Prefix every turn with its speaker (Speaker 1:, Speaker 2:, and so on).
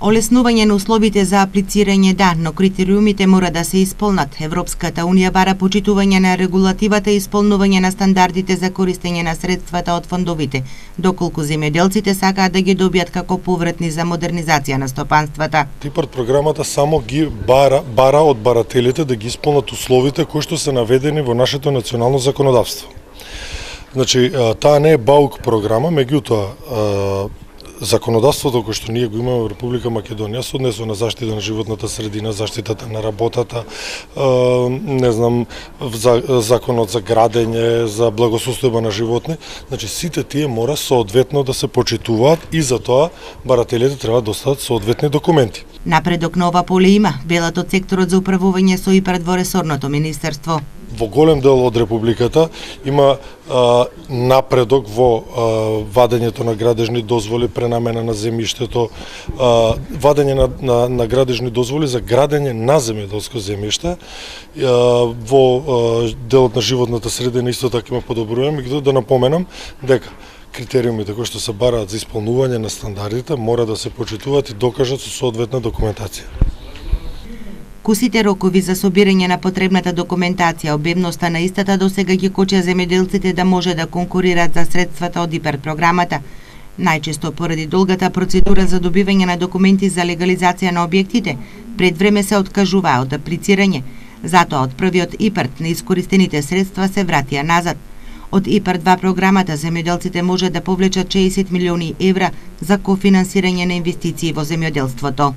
Speaker 1: Олеснување на условите за аплицирање да, но критериумите мора да се исполнат. Европската унија бара почитување на регулативата и исполнување на стандардите за користење на средствата од фондовите, доколку земјоделците сакаат да ги добијат како повратни за модернизација на стопанствата.
Speaker 2: ИПАРД програмата само ги бара од барателите да ги исполнат условите кои што се наведени во нашето национално законодавство. Значи, таа не е баук програма, меѓутоа законодавството кој што ние го имаме во Република Македонија се однесува на заштита на животната средина, заштитата на работата, законот за градење, за благосостојба на животни, значи сите тие мора соодветно да се почитуваат и за тоа барателите треба да достават соодветни документи.
Speaker 1: Напредок на ова поле има, велат од секторот за управување со ИПАРД во ресорното министерство.
Speaker 2: Во голем дел од Републиката има напредок во вадењето на градежни дозволи, пренамена на земјиштето, вадење на градежни дозволи за градење на земјоделско земјиште. Во делот на животната средина исто така има подобрување, меѓутоа да напоменам дека критериумите кои што се бараат за исполнување на стандардите мора да се почитуваат и докажат со соодветна документација.
Speaker 1: Кусите рокови за собирање на потребната документација, обемноста на истата досега ги кочи земјоделците да може да конкурираат за средствата од ИПАРД програмата. Најчесто поради долгата процедура за добивање на документи за легализација на објектите, пред време се откажуваа од аплицирање. Затоа од првиот ИПАРД неискористените средства се вратија назад. Од ИПАРД 2 програмата земјоделците може да повлечат 60 милиони евра за кофинансирање на инвестиции во земјоделството.